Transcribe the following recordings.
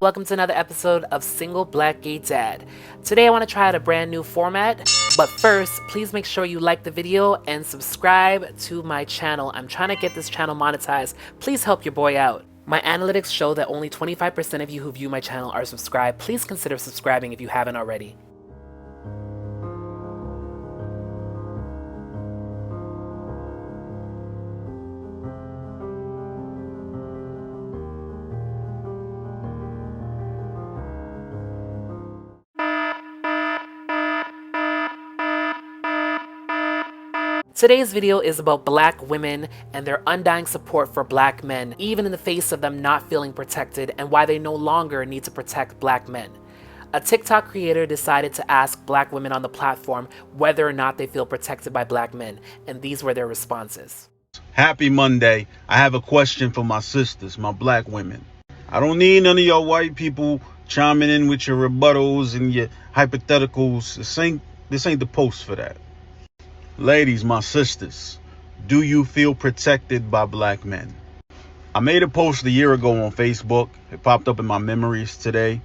welcome to another episode of Single Black Gay Dad. Today I want to try out a brand new format, but first, please make sure you like the video and subscribe to my channel. I'm trying to get this channel monetized. Please help your boy out. My analytics show that only 25% of you who view my channel are subscribed. Please consider subscribing if you haven't already. Today's video is about black women and their undying support for black men, even in the face of them not feeling protected, and why they no longer need to protect black men. A TikTok creator decided to ask black women on the platform whether or not they feel protected by black men, and these were their responses. Happy Monday. I have a question for my sisters, my black women. I don't need none of y'all white people chiming in with your rebuttals and your hypotheticals. This ain't the post for that. Ladies, my sisters, do you feel protected by black men? I made a post a year ago on Facebook. It popped up in my memories today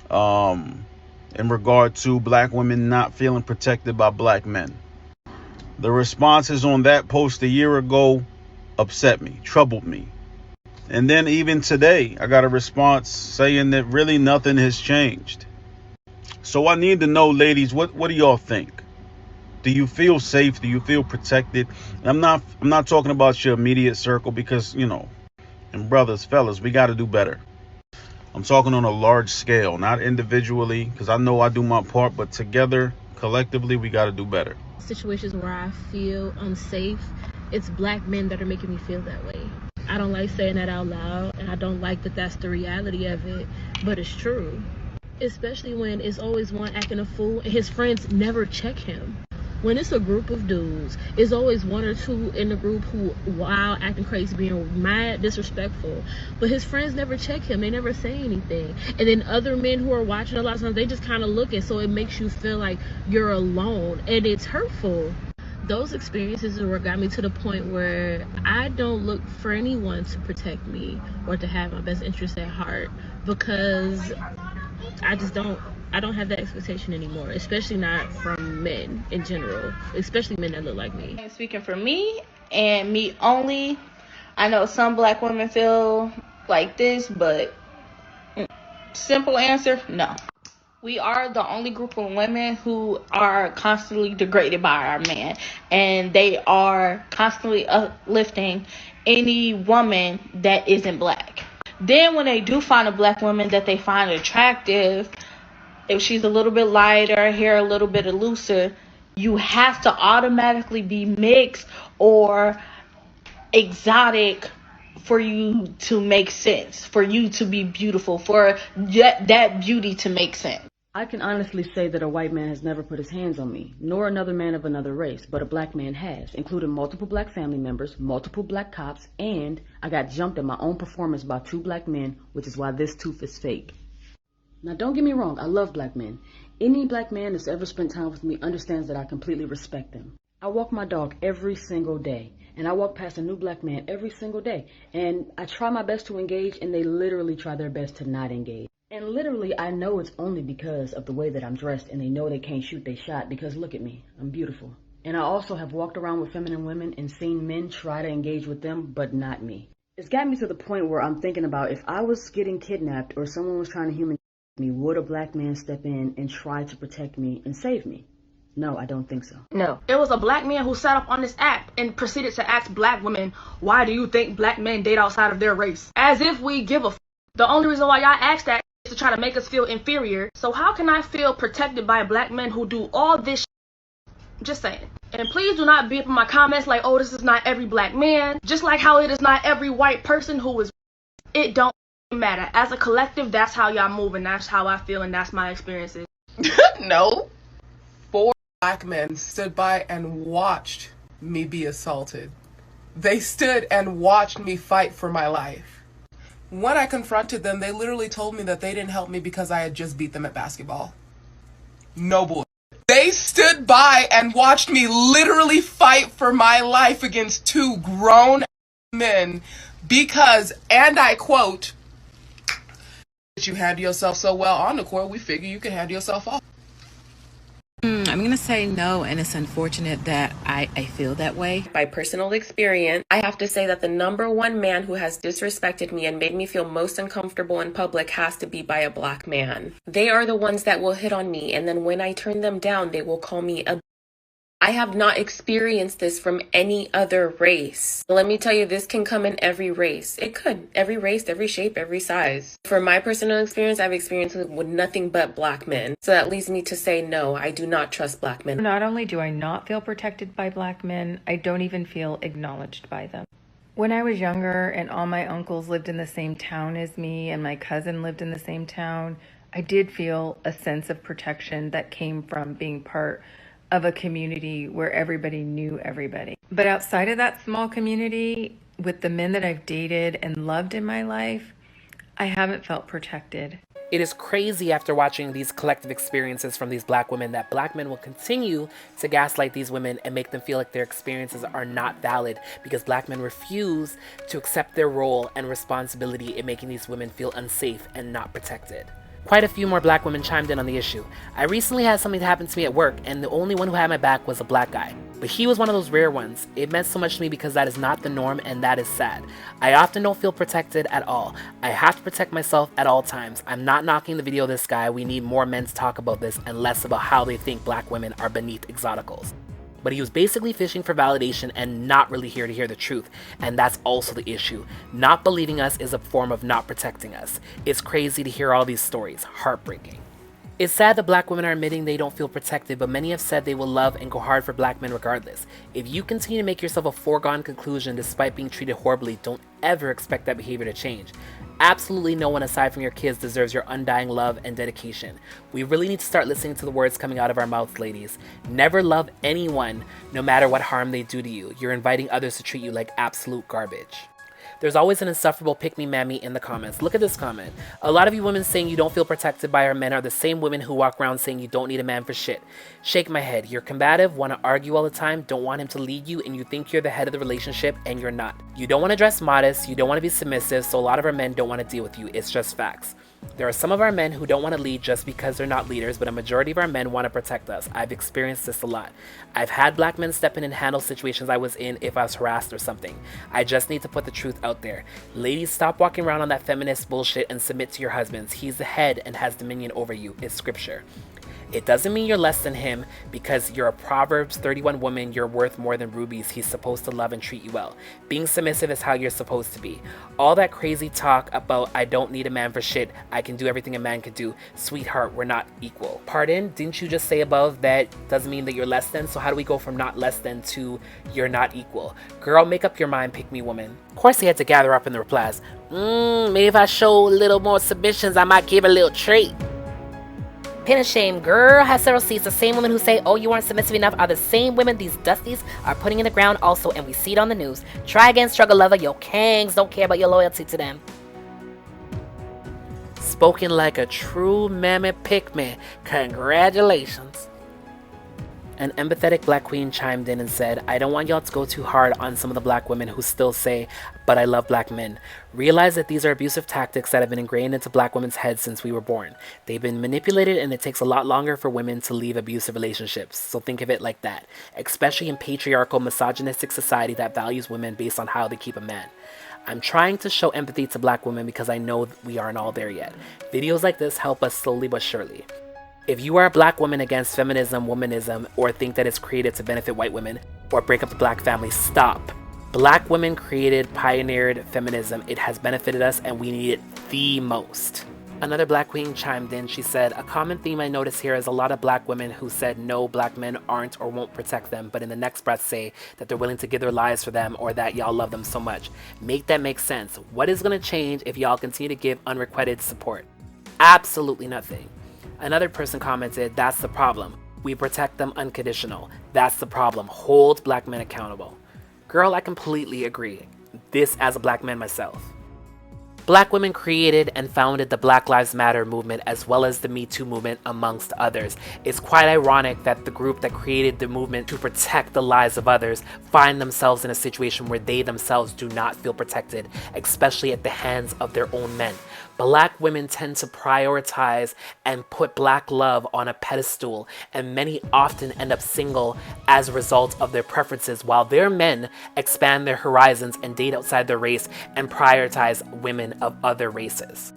in regard to black women not feeling protected by black men. The responses on that post a year ago upset me, troubled me. And then even today, I got a response saying that really nothing has changed. So I need to know, ladies, what do y'all think? Do you feel safe? Do you feel protected? And I'm not talking about your immediate circle because, you know, and brothers, fellas, we got to do better. I'm talking on a large scale, not individually, because I know I do my part, but together, collectively, we got to do better. Situations where I feel unsafe, it's black men that are making me feel that way. I don't like saying that out loud, and I don't like that that's the reality of it, but it's true. Especially when it's always one acting a fool and his friends never check him. When it's a group of dudes, it's always one or two in the group who wild, acting crazy, being mad, disrespectful. But his friends never check him. They never say anything. And then other men who are watching a lot of times, they just kind of look at, so it makes you feel like you're alone. And it's hurtful. Those experiences are what got me to the point where I don't look for anyone to protect me or to have my best interests at heart, because I don't have that expectation anymore, especially not from men in general, especially men that look like me. Speaking for me and me only, I know some black women feel like this, but simple answer, no. We are the only group of women who are constantly degraded by our man, and they are constantly uplifting any woman that isn't black. Then when they do find a black woman that they find attractive, if she's a little bit lighter, hair a little bit looser, you have to automatically be mixed or exotic for you to make sense, for you to be beautiful, for that beauty to make sense. I can honestly say that a white man has never put his hands on me, nor another man of another race, but a black man has, including multiple black family members, multiple black cops, and I got jumped at my own performance by 2 black men, which is why this tooth is fake. Now, don't get me wrong, I love black men. Any black man that's ever spent time with me understands that I completely respect them. I walk my dog every single day, and I walk past a new black man every single day, and I try my best to engage, and they literally try their best to not engage. And literally, I know it's only because of the way that I'm dressed, and they know they can't shoot their shot because look at me, I'm beautiful. And I also have walked around with feminine women and seen men try to engage with them, but not me. It's got me to the point where I'm thinking about if I was getting kidnapped or someone was trying to human me, would a black man step in and try to protect me and save me? No, I don't think so. No. It was a black man who sat up on this app and proceeded to ask black women, why do you think black men date outside of their race? As if we give a f. The only reason why y'all ask that is to try to make us feel inferior. So how can I feel protected by black men who do all this shit? Just saying. And please do not be up in my comments like, oh, this is not every black man. Just like how it is not every white person who is. It don't matter. As a collective, that's how y'all move, and that's how I feel, and that's my experiences. No. 4 black men stood by and watched me be assaulted. They stood and watched me fight for my life. When I confronted them, they literally told me that they didn't help me because I had just beat them at basketball. No bull. They stood by and watched me literally fight for my life against 2 grown men because, and I quote, You handle yourself so well on the court, we figure you can handle yourself off. I'm going to say no, and it's unfortunate that I feel that way. By personal experience, I have to say that the number one man who has disrespected me and made me feel most uncomfortable in public has to be by a black man. They are the ones that will hit on me, and then when I turn them down, they will call me a... I have not experienced this from any other race. Let me tell you, this can come in every race. It could. Every race, every shape, every size. From my personal experience, I've experienced it with nothing but black men. So that leads me to say no, I do not trust black men. Not only do I not feel protected by black men, I don't even feel acknowledged by them. When I was younger and all my uncles lived in the same town as me and my cousin lived in the same town, I did feel a sense of protection that came from being part of a community where everybody knew everybody. But outside of that small community, with the men that I've dated and loved in my life, I haven't felt protected. It is crazy after watching these collective experiences from these black women that black men will continue to gaslight these women and make them feel like their experiences are not valid because black men refuse to accept their role and responsibility in making these women feel unsafe and not protected. Quite a few more black women chimed in on the issue. I recently had something happen to me at work, and the only one who had my back was a black guy. But he was one of those rare ones. It meant so much to me because that is not the norm, and that is sad. I often don't feel protected at all. I have to protect myself at all times. I'm not knocking the video of this guy. We need more men to talk about this and less about how they think black women are beneath exoticals. But he was basically fishing for validation and not really here to hear the truth. And that's also the issue. Not believing us is a form of not protecting us. It's crazy to hear all these stories. Heartbreaking. It's sad that black women are admitting they don't feel protected, but many have said they will love and go hard for black men regardless. If you continue to make yourself a foregone conclusion despite being treated horribly, don't ever expect that behavior to change. Absolutely no one aside from your kids deserves your undying love and dedication. We really need to start listening to the words coming out of our mouths, ladies. Never love anyone, no matter what harm they do to you. You're inviting others to treat you like absolute garbage. There's always an insufferable pick-me-mammy in the comments. Look at this comment. A lot of you women saying you don't feel protected by our men are the same women who walk around saying you don't need a man for shit. Shake my head. You're combative, want to argue all the time, don't want him to lead you, and you think you're the head of the relationship, and you're not. You don't want to dress modest, you don't want to be submissive, so a lot of our men don't want to deal with you. It's just facts. There are some of our men who don't want to lead just because they're not leaders, but a majority of our men want to protect us. I've experienced this a lot. I've had black men step in and handle situations I was in if I was harassed or something. I just need to put the truth out there. Ladies, stop walking around on that feminist bullshit and submit to your husbands. He's the head and has dominion over you. It's scripture. It doesn't mean you're less than him because you're a Proverbs 31 woman. You're worth more than rubies. He's supposed to love and treat you well. Being submissive is how you're supposed to be. All that crazy talk about I don't need a man for shit, I can do everything a man can do. Sweetheart, we're not equal. Pardon? Didn't you just say above that doesn't mean that you're less than? So how do we go from not less than to you're not equal? Girl, make up your mind, pick me woman. Of course they had to gather up in the replies. Maybe if I show a little more submissions, I might give a little treat. Pin and shame, girl, has several seats. The same women who say, oh, you aren't submissive enough are the same women these dusties are putting in the ground also, and we see it on the news. Try again, struggle lover. Your kangs don't care about your loyalty to them. Spoken like a true mammy pick me. Congratulations. An empathetic black queen chimed in and said, I don't want y'all to go too hard on some of the black women who still say, but I love black men. Realize that these are abusive tactics that have been ingrained into black women's heads since we were born. They've been manipulated, and it takes a lot longer for women to leave abusive relationships. So think of it like that, especially in patriarchal, misogynistic society that values women based on how they keep a man. I'm trying to show empathy to black women because I know we aren't all there yet. Videos like this help us slowly but surely. If you are a black woman against feminism, womanism, or think that it's created to benefit white women or break up the black family, stop. Black women created, pioneered feminism. It has benefited us and we need it the most. Another black queen chimed in. She said, a common theme I notice here is a lot of black women who said no, black men aren't or won't protect them, but in the next breath say that they're willing to give their lives for them or that y'all love them so much. Make that make sense. What is going to change if y'all continue to give unrequited support? Absolutely nothing. Another person commented, that's the problem. We protect them unconditional. That's the problem. Hold black men accountable. Girl, I completely agree. This as a black man myself. Black women created and founded the Black Lives Matter movement as well as the Me Too movement, amongst others. It's quite ironic that the group that created the movement to protect the lives of others find themselves in a situation where they themselves do not feel protected, especially at the hands of their own men. Black women tend to prioritize and put black love on a pedestal, and many often end up single as a result of their preferences, while their men expand their horizons and date outside their race and prioritize women of other races.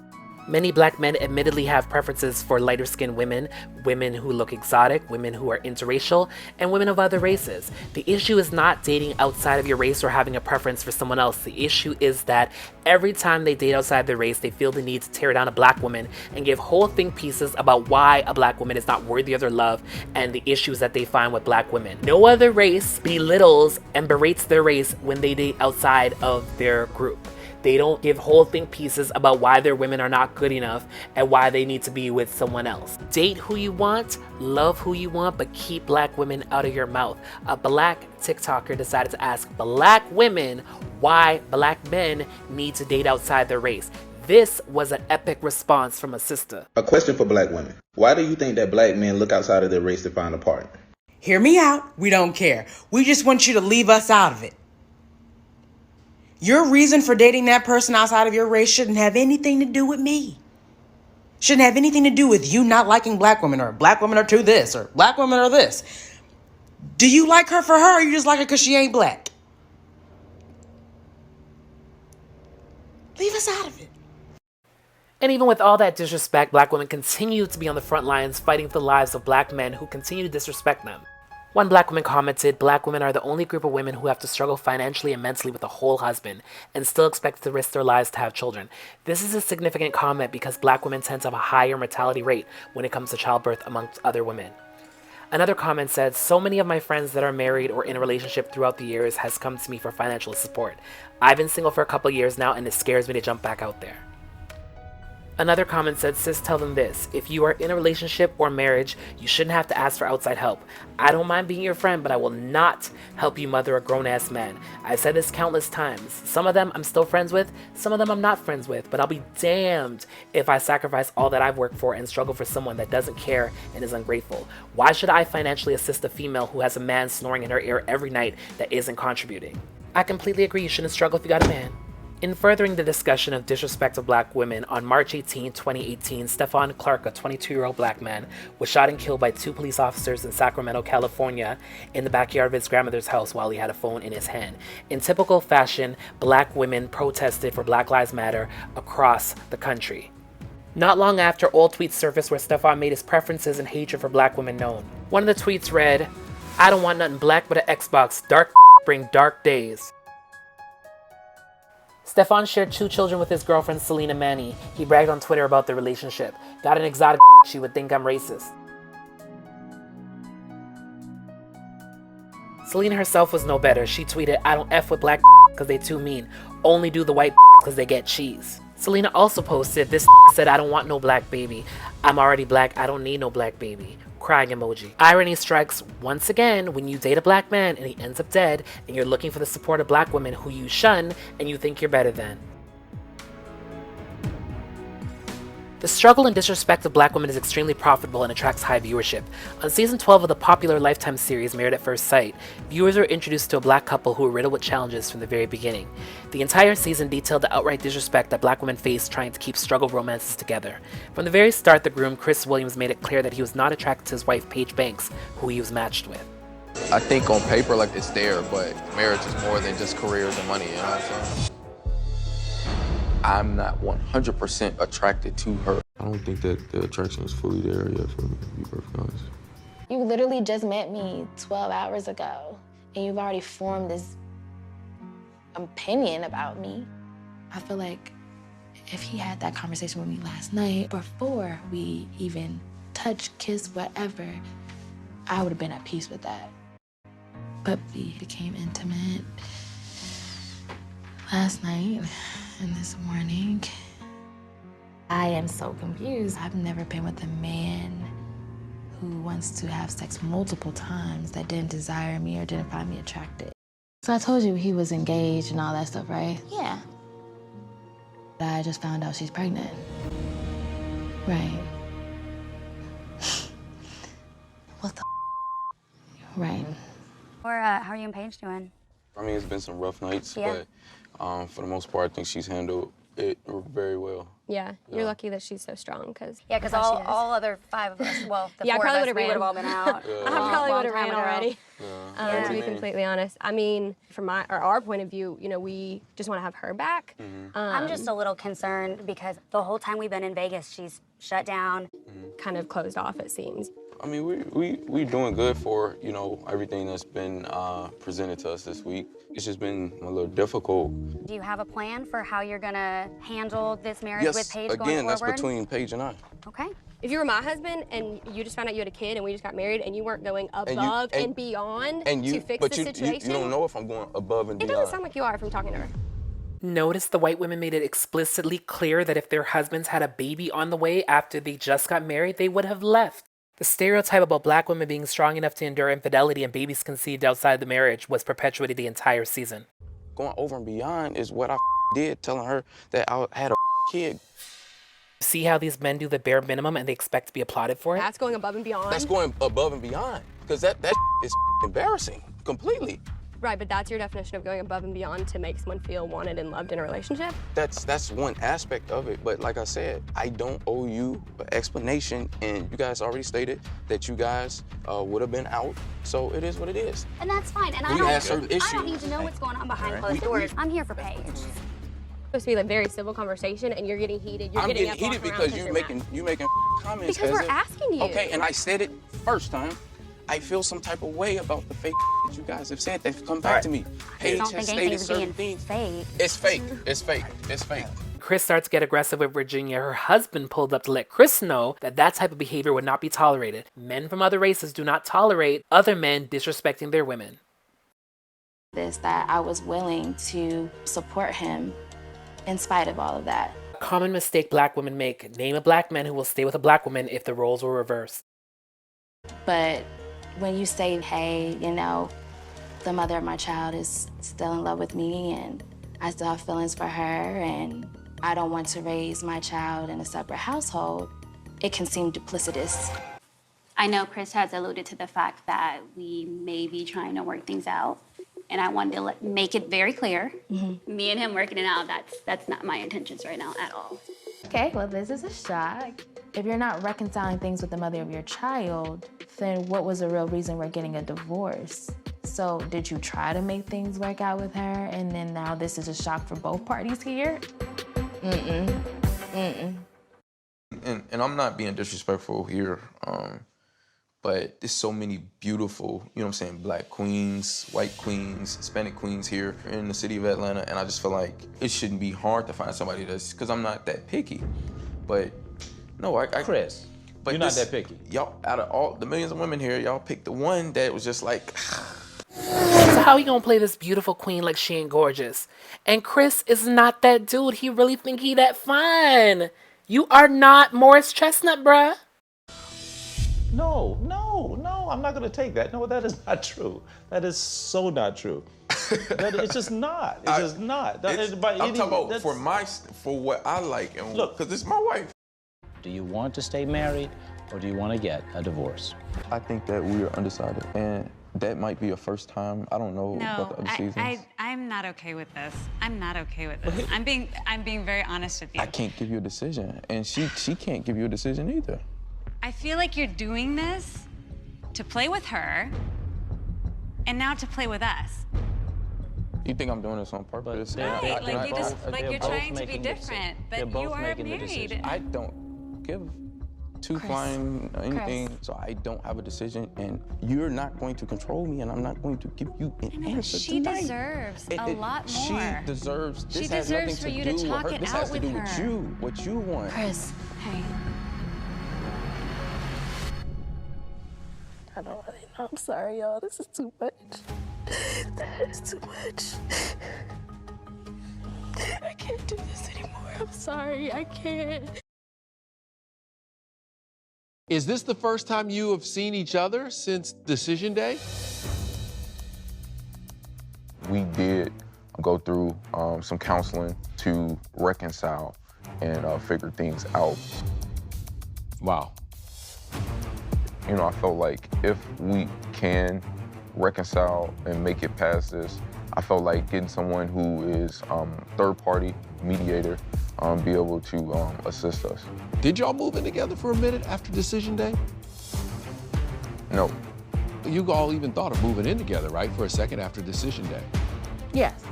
Many black men admittedly have preferences for lighter-skinned women, women who look exotic, women who are interracial, and women of other races. The issue is not dating outside of your race or having a preference for someone else. The issue is that every time they date outside their race, they feel the need to tear down a black woman and give whole think pieces about why a black woman is not worthy of their love and the issues that they find with black women. No other race belittles and berates their race when they date outside of their group. They don't give whole think pieces about why their women are not good enough and why they need to be with someone else. Date who you want, love who you want, but keep black women out of your mouth. A black TikToker decided to ask black women why black men need to date outside their race. This was an epic response from a sister. A question for black women. Why do you think that black men look outside of their race to find a partner? Hear me out. We don't care. We just want you to leave us out of it. Your reason for dating that person outside of your race shouldn't have anything to do with me. Shouldn't have anything to do with you not liking black women, or black women are to this, or black women are this. Do you like her for her, or you just like her because she ain't black? Leave us out of it. And even with all that disrespect, black women continue to be on the front lines fighting for the lives of black men who continue to disrespect them. One black woman commented, "Black women are the only group of women who have to struggle financially and mentally with a whole husband and still expect to risk their lives to have children." This is a significant comment because black women tend to have a higher mortality rate when it comes to childbirth amongst other women. Another comment said, "So many of my friends that are married or in a relationship throughout the years has come to me for financial support. I've been single for a couple years now and it scares me to jump back out there." Another comment said, "Sis, tell them this. If you are in a relationship or marriage, you shouldn't have to ask for outside help. I don't mind being your friend, but I will not help you mother a grown-ass man. I've said this countless times. Some of them I'm still friends with, some of them I'm not friends with, but I'll be damned if I sacrifice all that I've worked for and struggle for someone that doesn't care and is ungrateful. Why should I financially assist a female who has a man snoring in her ear every night that isn't contributing?" I completely agree, you shouldn't struggle if you got a man. In furthering the discussion of disrespect of black women, on March 18, 2018, Stephon Clark, a 22-year-old black man, was shot and killed by 2 police officers in Sacramento, California, in the backyard of his grandmother's house while he had a phone in his hand. In typical fashion, black women protested for Black Lives Matter across the country. Not long after, old tweets surfaced where Stephon made his preferences and hatred for black women known. One of the tweets read, "I don't want nothing black but an Xbox. Dark bring dark days." Stephon shared 2 children with his girlfriend Selena Manny. He bragged on Twitter about their relationship. "Got an exotic she would think I'm racist." Selena herself was no better. She tweeted, "I don't F with black because they too mean. Only do the white because they get cheese." Selena also posted, "This said I don't want no black baby. I'm already black. I don't need no black baby." Crying emoji. Irony strikes once again when you date a black man and he ends up dead and you're looking for the support of black women who you shun and you think you're better than. The struggle and disrespect of black women is extremely profitable and attracts high viewership. On season 12 of the popular Lifetime series Married at First Sight, viewers were introduced to a black couple who were riddled with challenges from the very beginning. The entire season detailed the outright disrespect that black women face trying to keep struggle romances together. From the very start, the groom, Chris Williams, made it clear that he was not attracted to his wife, Paige Banks, who he was matched with. I think on paper, like, it's there, but marriage is more than just careers and money, you know what I'm saying? I'm not 100% attracted to her. I don't think that the attraction is fully there yet for me, to be perfectly honest. You literally just met me 12 hours ago, and you've already formed this opinion about me. I feel like if he had that conversation with me last night, before we even touched, kissed, whatever, I would have been at peace with that. But we became intimate last night and this morning. I am so confused. I've never been with a man who wants to have sex multiple times that didn't desire me or didn't find me attractive. So I told you he was engaged and all that stuff, right? Yeah. I just found out she's pregnant. Right. What the Right. Or how are you and Paige doing? I mean, it's been some rough nights, but for the most part, I think she's handled it very well. Yeah, you're lucky that she's so strong, because all other 5 of us, well, the 4 of us, we would have all been out. I probably would have ran already. Yeah. To be completely honest, I mean, from our point of view, you know, we just want to have her back. I'm just a little concerned because the whole time we've been in Vegas, she's shut down, kind of closed off, it seems. I mean, we doing good for, you know, everything that's been presented to us this week. It's just been a little difficult. Do you have a plan for how you're gonna handle this marriage with Paige going forward? Again, that's between Paige and I. Okay. If you were my husband and you just found out you had a kid and we just got married and you weren't going above and beyond to fix the situation. You don't know if I'm going above and beyond. It doesn't sound like you are from talking to her. Notice the white women made it explicitly clear that if their husbands had a baby on the way after they just got married, they would have left. The stereotype about black women being strong enough to endure infidelity and babies conceived outside the marriage was perpetuated the entire season. Going over and beyond is what I did, telling her that I had a kid. See how these men do the bare minimum and they expect to be applauded for it? That's going above and beyond. That's going above and beyond, because that is embarrassing, completely. Right, but that's your definition of going above and beyond to make someone feel wanted and loved in a relationship? That's one aspect of it, but like I said, I don't owe you an explanation, and you guys already stated that you guys would have been out, so it is what it is. And that's fine, and I don't need to know what's going on behind closed doors. I'm here for Paige. It's supposed to be a very civil conversation, and you're getting heated. I'm getting heated because you're making comments. Because we're asking you. Okay, and I said it first time. I feel some type of way about the fake that you guys have said. They've come back to me. Paige has stated certain things. Fake. It's fake. It's fake. It's fake. Chris starts to get aggressive with Virginia. Her husband pulled up to let Chris know that that type of behavior would not be tolerated. Men from other races do not tolerate other men disrespecting their women. That I was willing to support him in spite of all of that. A common mistake black women make: name a black man who will stay with a black woman if the roles were reversed. But when you say, hey, you know, the mother of my child is still in love with me and I still have feelings for her and I don't want to raise my child in a separate household, it can seem duplicitous. I know Chris has alluded to the fact that we may be trying to work things out, and I wanted to make it very clear. Me and him working it out, that's not my intentions right now at all. Okay, well, this is a shock. If you're not reconciling things with the mother of your child, then what was the real reason we're getting a divorce? So did you try to make things work out with her, and then now this is a shock for both parties here? And I'm not being disrespectful here, but there's so many beautiful, you know what I'm saying, black queens, white queens, Hispanic queens here in the city of Atlanta, and I just feel like it shouldn't be hard to find somebody that's, because I'm not that picky. But no, Chris, but you're not that picky. Y'all, out of all the millions of women here, y'all picked the one that was just like. So how you gonna play this beautiful queen like she ain't gorgeous? And Chris is not that dude. He really think he that fine. You are not Morris Chestnut, bruh. No, I'm not gonna take that. No, that is not true. That is so not true. It's just not. It's just not. I'm talking about for what I like, and look, because it's my wife. Do you want to stay married, or do you want to get a divorce? I think that we are undecided, and that might be a first time. I don't know about the other seasons. I'm not okay with this. I'm not okay with this. I'm being very honest with you. I can't give you a decision, and she can't give you a decision either. I feel like you're doing this to play with her, and now to play with us. You think I'm doing this on purpose? Right, you're trying to be different, but you are married. I don't give two flying anything, so I don't have a decision, and you're not going to control me, and I'm not going to give you an answer tonight. She deserves a lot more. She deserves. She deserves for you to talk it out with her. This has to do with you, what you want. Chris, hey. I don't really know. I'm sorry, y'all. This is too much. That is too much. I can't do this anymore. I'm sorry. I can't. Is this the first time you have seen each other since Decision Day? We did go through some counseling to reconcile and figure things out. Wow. You know, I felt like if we can reconcile and make it past this, I felt like getting someone who is third-party mediator be able to assist us. Did y'all move in together for a minute after decision day? No. You all even thought of moving in together, right, for a second after decision day? Yes.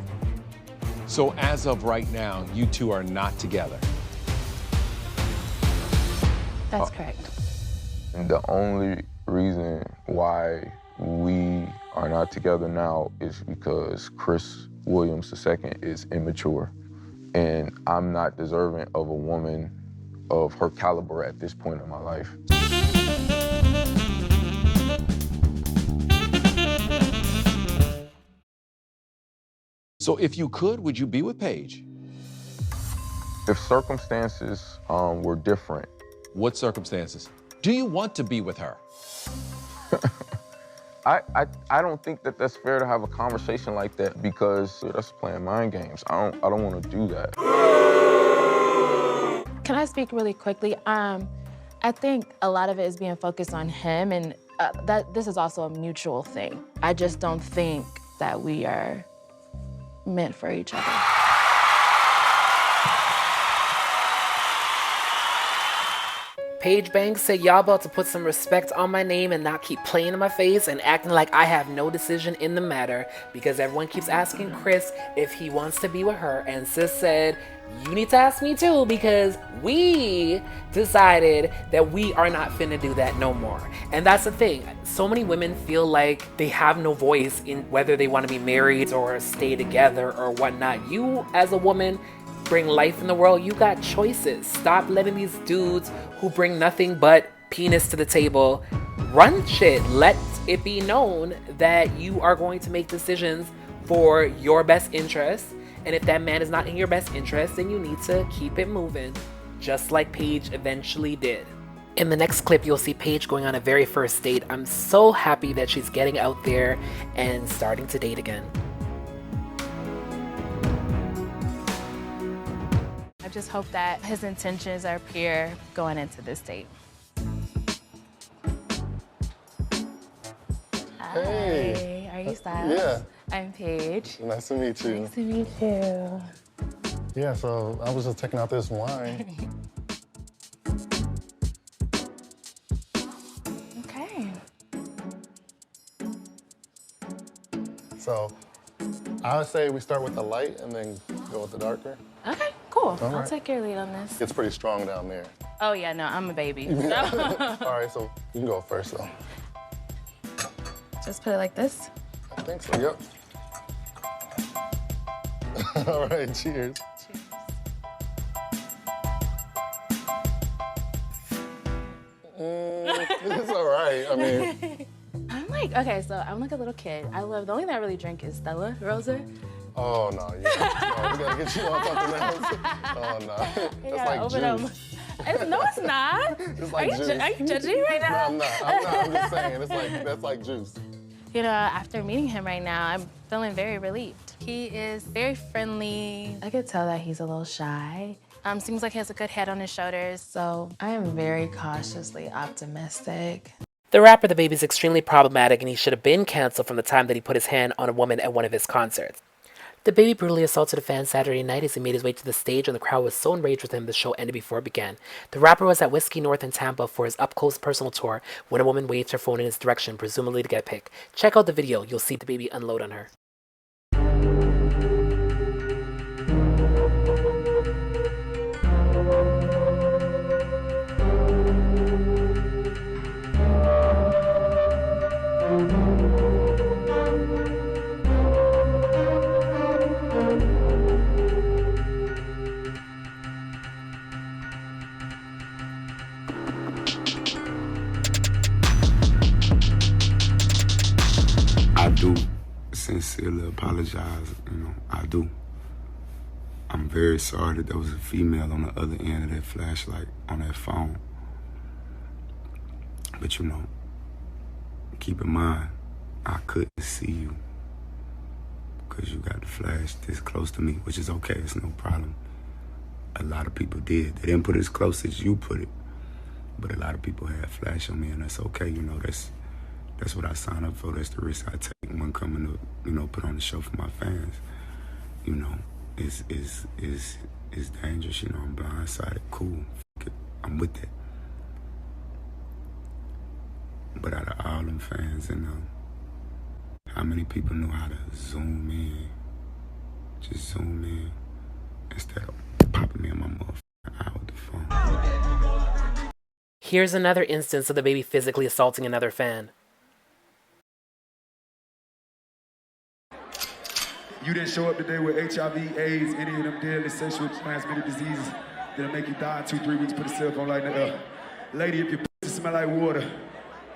So as of right now, you two are not together? That's correct. The only reason why we are not together now is because Chris Williams II is immature. And I'm not deserving of a woman of her caliber at this point in my life. So if you could, would you be with Paige? If circumstances were different. What circumstances? Do you want to be with her? I don't think that that's fair to have a conversation like that because that's playing mind games. I don't want to do that. Can I speak really quickly? I think a lot of it is being focused on him, and that this is also a mutual thing. I just don't think that we are meant for each other. Paige Banks said, y'all about to put some respect on my name and not keep playing in my face and acting like I have no decision in the matter because everyone keeps asking Chris if he wants to be with her. And sis said, you need to ask me too because we decided that we are not finna do that no more. And that's the thing. So many women feel like they have no voice in whether they want to be married or stay together or whatnot. You, as a woman, bring life in the world. You got choices. Stop letting these dudes who bring nothing but penis to the table run shit. Let it be known that you are going to make decisions for your best interest. And if that man is not in your best interest, then you need to keep it moving, just like Paige eventually did. In the next clip, you'll see Paige going on a very first date. I'm so happy that she's getting out there and starting to date again. I just hope that his intentions are pure going into this date. Hey. Hi, are you Styles? Yeah. I'm Paige. Nice to meet you. Nice to meet you. Yeah, so I was just checking out this wine. Okay. So I would say we start with the light and then go with the darker. Okay, cool. All I'll right. take your lead on this. It's pretty strong down there. Oh yeah, no, I'm a baby. So. All right, so you can go first though. Just put it like this? I think so, yep. All right, cheers. It's all right, I mean. I'm like, okay, so I'm like a little kid. The only thing I really drink is Stella Rosa. Oh, no, no, we gotta get you on something else. Oh, no. That's like juice. No, it's not. It's like are juice. You judging me right now? No, I'm just saying, that's like juice. You know, after meeting him right now, I'm feeling very relieved. He is very friendly. I could tell that he's a little shy. Seems like he has a good head on his shoulders, so I am very cautiously optimistic. The rapper Dababy is extremely problematic and he should have been canceled from the time that he put his hand on a woman at one of his concerts. Dababy brutally assaulted a fan Saturday night as he made his way to the stage and the crowd was so enraged with him the show ended before it began. The rapper was at Whiskey North in Tampa for his up-close personal tour when a woman waved her phone in his direction, presumably to get a pic. Check out the video, you'll see Dababy unload on her. I do sincerely apologize, I do. I'm very sorry that there was a female on the other end of that flashlight on that phone. But keep in mind, I couldn't see you because you got the flash this close to me, which is okay, it's no problem. A lot of people did. They didn't put it as close as you put it, but a lot of people had flash on me, and that's okay, that's what I signed up for. That's the risk I take when coming to, put on the show for my fans. is dangerous. You know, I'm blindsided. Cool. I'm with that. But out of all them fans, how many people know how to zoom in? Just zoom in instead of popping me in my motherfucking eye with the phone. Here's another instance of Dababy physically assaulting another fan. You didn't show up today with HIV, AIDS, any of them deadly sexually transmitted diseases that'll make you die in 2-3 weeks. Put a cell phone light in the air. Lady, if your pussy smell like water,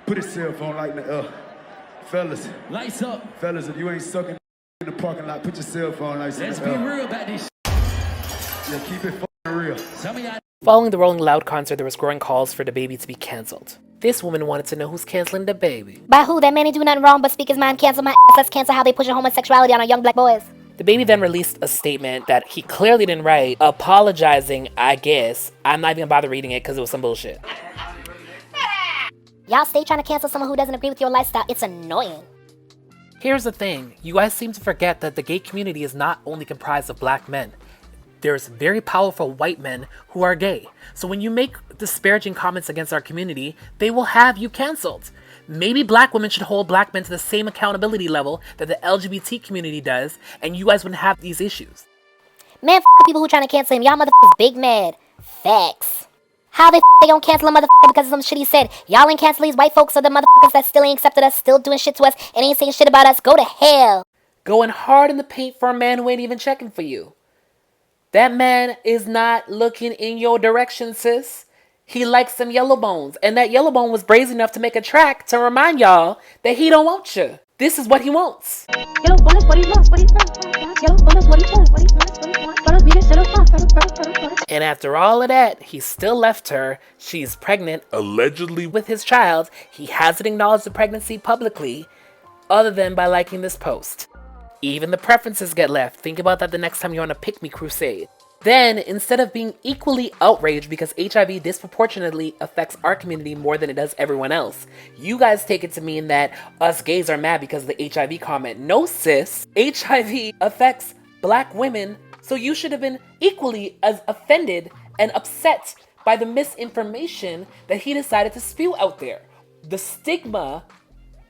put a cell phone light in the air. Fellas. Lights up. Fellas, if you ain't sucking in the parking lot, put your cell phone lights in the air. Let's be real about this. Yeah, keep it fucking real. Following the Rolling Loud concert, there was growing calls for Dababy to be cancelled. This woman wanted to know who's canceling Dababy. By who? That man ain't do nothing wrong but speak his mind. Cancel my ass. Let's cancel how they pushing homosexuality on our young black boys. Dababy then released a statement that he clearly didn't write, apologizing, I guess. I'm not even gonna bother reading it because it was some bullshit. Y'all stay trying to cancel someone who doesn't agree with your lifestyle. It's annoying. Here's the thing. You guys seem to forget that the gay community is not only comprised of black men. There's very powerful white men who are gay. So when you make disparaging comments against our community, they will have you canceled. Maybe black women should hold black men to the same accountability level that the LGBT community does, and you guys wouldn't have these issues. Man, the people who trying to cancel him. Y'all motherfuckers big mad. Facts. How they gonna cancel a motherfucker because of some shit he said? Y'all ain't cancel these white folks, so the motherfuckers that still ain't accepted us, still doing shit to us, and ain't saying shit about us, go to hell. Going hard in the paint for a man who ain't even checking for you. That man is not looking in your direction, sis. He likes some yellow bones. And that yellow bone was brazen enough to make a track to remind y'all that he don't want you. This is what he wants. Yellow bone is what he wants, what he wants. Yellow bone is what he wants, what he wants, what he wants. And after all of that, he still left her. She's pregnant, allegedly, with his child. He hasn't acknowledged the pregnancy publicly, other than by liking this post. Even the preferences get left. Think about that the next time you're on a pick-me crusade. Then, instead of being equally outraged because HIV disproportionately affects our community more than it does everyone else, you guys take it to mean that us gays are mad because of the HIV comment. No, sis. HIV affects black women, so you should have been equally as offended and upset by the misinformation that he decided to spew out there. The stigma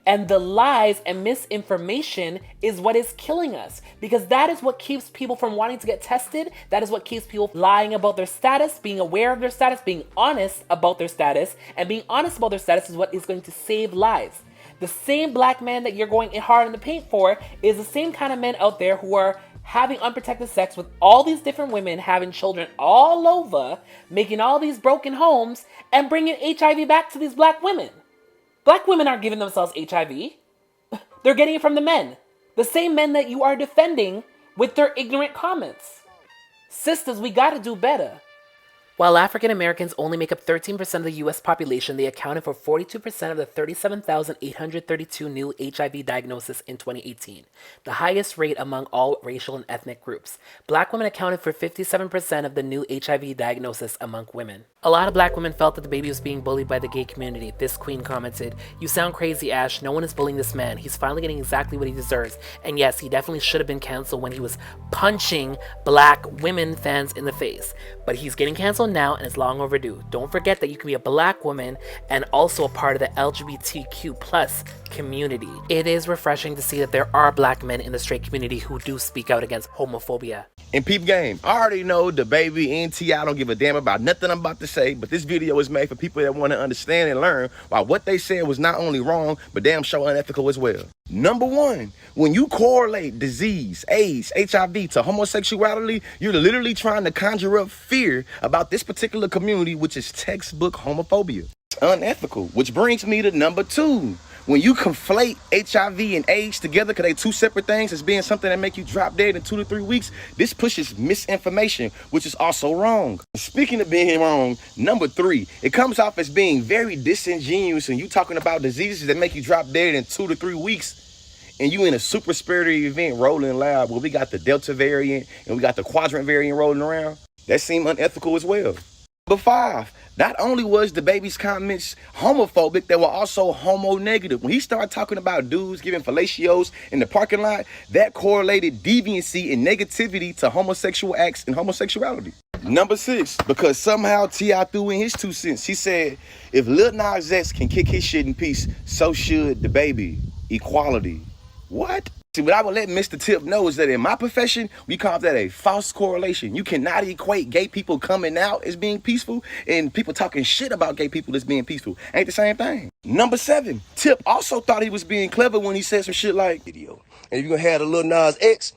and the lies and misinformation is what is killing us, because that is what keeps people from wanting to get tested. That is what keeps people lying about their status, being aware of their status, being honest about their status, and being honest about their status is what is going to save lives. The same black man that you're going hard in the paint for is the same kind of men out there who are having unprotected sex with all these different women, having children all over, making all these broken homes, and bringing HIV back to these black women. Black women aren't giving themselves HIV. They're getting it from the men. The same men that you are defending with their ignorant comments. Sisters, we gotta do better. While African Americans only make up 13% of the US population, they accounted for 42% of the 37,832 new HIV diagnoses in 2018, the highest rate among all racial and ethnic groups. Black women accounted for 57% of the new HIV diagnosis among women. A lot of black women felt that Dababy was being bullied by the gay community. This queen commented, "You sound crazy, Ash. No one is bullying this man. He's finally getting exactly what he deserves. And yes, he definitely should have been canceled when he was punching black women fans in the face. But he's getting canceled now and it's long overdue. Don't forget that you can be a black woman and also a part of the LGBTQ plus community." It is refreshing to see that there are black men in the straight community who do speak out against homophobia. And peep game, I already know Dababy and T.I. don't give a damn about nothing I'm about to say, but this video is made for people that want to understand and learn why what they said was not only wrong, but damn sure unethical as well. Number one, when you correlate disease, AIDS, HIV to homosexuality, you're literally trying to conjure up fear about this particular community, which is textbook homophobia. It's unethical, which brings me to number two. When you conflate HIV and AIDS together, because they two separate things, as being something that make you drop dead in 2 to 3 weeks, this pushes misinformation, which is also wrong. Speaking of being wrong, number three, it comes off as being very disingenuous and you talking about diseases that make you drop dead in 2 to 3 weeks, and you in a super spreader event rolling loud where we got the Delta variant and we got the quadrant variant rolling around. That seemed unethical as well. Number 5, not only was DaBaby's comments homophobic, they were also homo-negative. When he started talking about dudes giving fellatios in the parking lot, that correlated deviancy and negativity to homosexual acts and homosexuality. Number 6, because somehow T.I. threw in his 2 cents. He said, if Lil Nas X can kick his shit in peace, so should DaBaby. Equality. What? See, what I would let Mr. Tip know is that in my profession, we call that a false correlation. You cannot equate gay people coming out as being peaceful and people talking shit about gay people as being peaceful. Ain't the same thing. Number 7, Tip also thought he was being clever when he said some shit like, video. And if you're gonna have the Lil Nas X